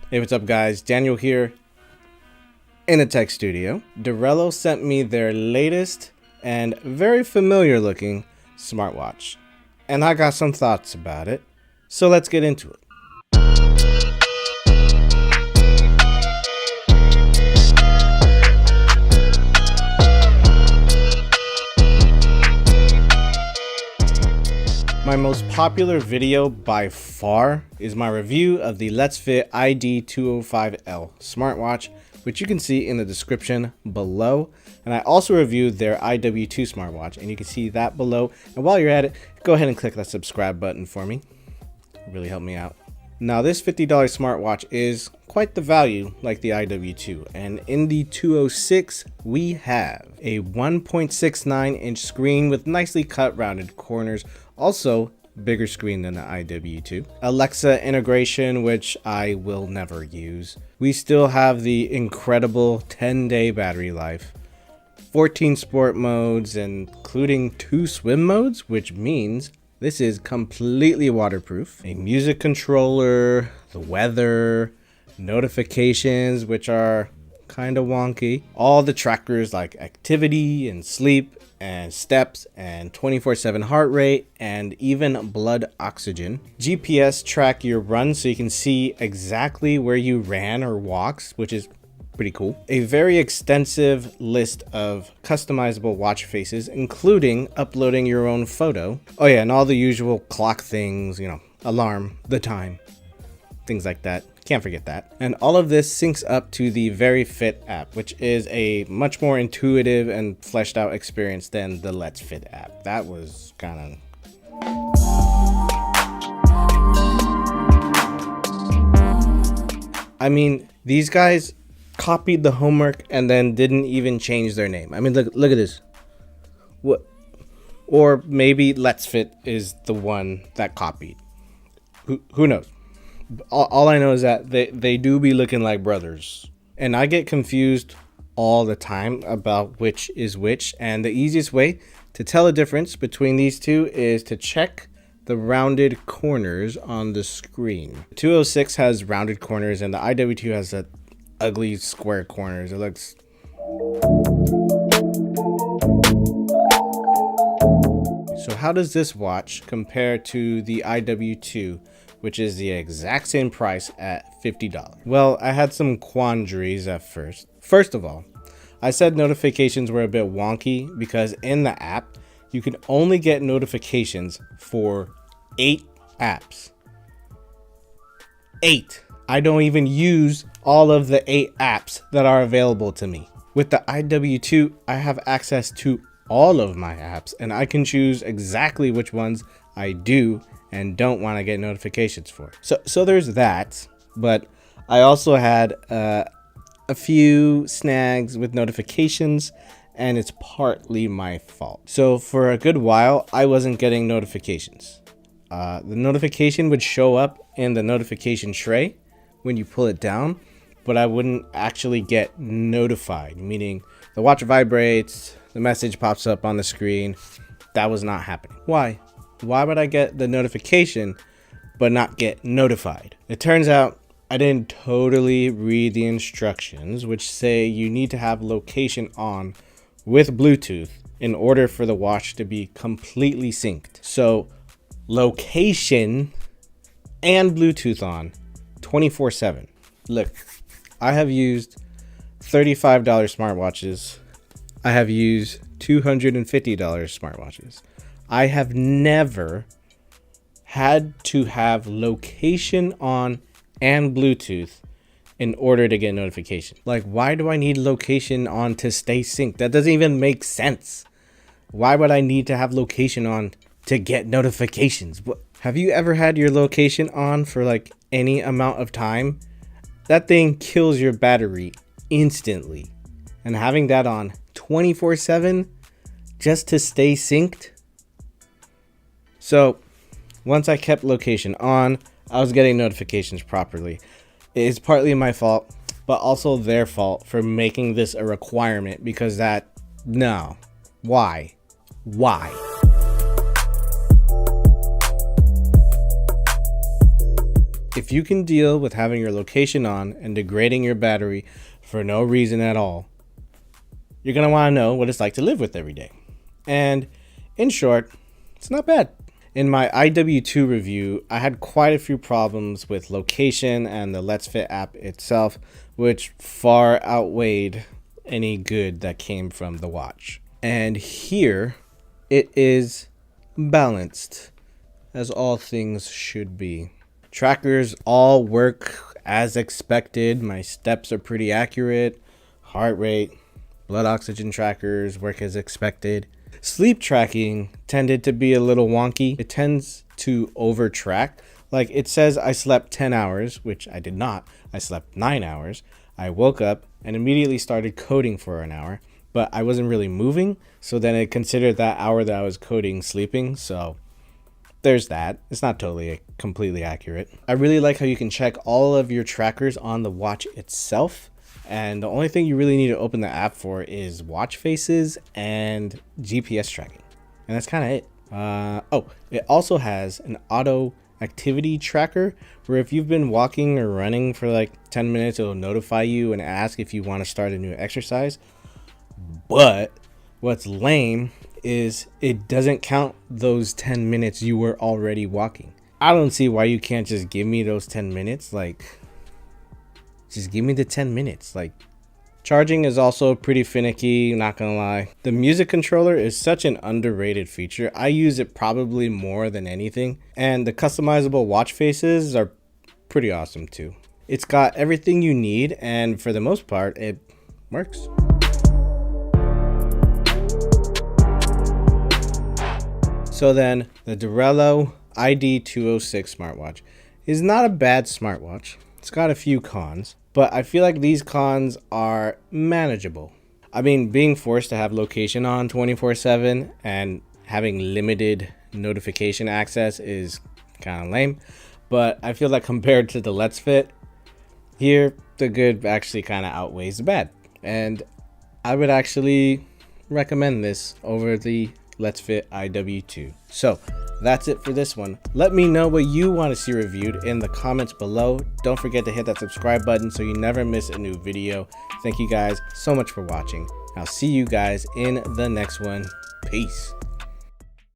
Hey, what's up guys? Daniel here in the tech studio. Dirrelo sent me their latest and very familiar looking smartwatch. And I got some thoughts about it. So let's get into it. My most popular video by far is my review of the Letsfit ID206 smartwatch, which you can see in the description below. And I also reviewed their IW2 smartwatch, and you can see that below. And while you're at it, go ahead and click that subscribe button for me. It really helped me out. Now this $50 smartwatch is quite the value like the IW2, and in the 206 we have a 1.69 inch screen with nicely cut rounded corners, also bigger screen than the IW2. Alexa integration, which I will never use. We still have the incredible 10-day battery life, 14 sport modes including 2 swim modes, which means this is completely waterproof. A music controller, the weather, notifications, which are kind of wonky. All the trackers like activity and sleep and steps and 24/7 heart rate and even blood oxygen. GPS track your run so you can see exactly where you ran or walked, which is pretty cool. A very extensive list of customizable watch faces, including uploading your own photo. Oh yeah, and all the usual clock things, you know, alarm, the time, things like that. Can't forget that. And all of this syncs up to the VeryFit app, which is a much more intuitive and fleshed out experience than the Letsfit app. That was kind of... I mean, these guys copied the homework and then didn't even change their name. I mean, look at this. What? Or maybe Letsfit is the one that copied. Who knows? All I know is that they do be looking like brothers. And I get confused all the time about which is which. And the easiest way to tell the difference between these two is to check the rounded corners on the screen. 206 has rounded corners and the IW2 has that ugly square corners. It looks... So how does this watch compare to the IW2, which is the exact same price at $50? Well, I had some quandaries at first. First of all, I said notifications were a bit wonky because in the app, you can only get notifications for 8 apps. 8. I don't even use all of the 8 apps that are available to me. With the IW2, I have access to all of my apps and I can choose exactly which ones I do and don't want to get notifications for. So there's that, but I also had a few snags with notifications, and it's partly my fault. So for a good while, I wasn't getting notifications. The notification would show up in the notification tray when you pull it down, but I wouldn't actually get notified, meaning the watch vibrates, the message pops up on the screen. That was not happening. Why? Why would I get the notification but not get notified? It turns out I didn't totally read the instructions, which say you need to have location on with Bluetooth in order for the watch to be completely synced. So location and Bluetooth on 24/7. Look, I have used $35 smartwatches. I have used $250 smartwatches. I have never had to have location on and Bluetooth in order to get notification. Like, why do I need location on to stay synced? That doesn't even make sense. Why would I need to have location on to get notifications? Have you ever had your location on for like any amount of time? That thing kills your battery instantly. And having that on 24/7 just to stay synced. So once I kept location on, I was getting notifications properly. It's partly my fault, but also their fault for making this a requirement, because no. Why? If you can deal with having your location on and degrading your battery for no reason at all, you're going to want to know what it's like to live with every day. And in short, it's not bad. In my IW2 review, I had quite a few problems with location and the Letsfit app itself, which far outweighed any good that came from the watch. And here it is balanced, as all things should be. Trackers all work as expected. My steps are pretty accurate. Heart rate, blood oxygen trackers work as expected. Sleep tracking tended to be a little wonky. It tends to over track. Like it says I slept 10 hours, which I did not. I slept 9 hours. I woke up and immediately started coding for an hour, but I wasn't really moving. So then it considered that hour that I was coding sleeping. So there's that. It's not totally completely accurate. I really like how you can check all of your trackers on the watch itself. And the only thing you really need to open the app for is watch faces and GPS tracking. And that's kind of it. Oh, it also has an auto activity tracker where if you've been walking or running for like 10 minutes, it'll notify you and ask if you want to start a new exercise. But what's lame is it doesn't count those 10 minutes you were already walking. I don't see why you can't just give me those 10 minutes. Like, just give me the 10 minutes. Like, charging is also pretty finicky, not gonna lie. The music controller is such an underrated feature. I use it probably more than anything. And the customizable watch faces are pretty awesome too. It's got everything you need, and for the most part, it works. So then, the Dirrelo ID206 smartwatch is not a bad smartwatch. It's got a few cons, but I feel like these cons are manageable. I mean, being forced to have location on 24/7 and having limited notification access is kind of lame, but I feel like compared to the Letsfit, here the good actually kind of outweighs the bad. And I would actually recommend this over the Letsfit IW2. So that's it for this one. Let me know what you want to see reviewed in the comments below. Don't forget to hit that subscribe button so you never miss a new video. Thank you guys so much for watching. I'll see you guys in the next one. Peace.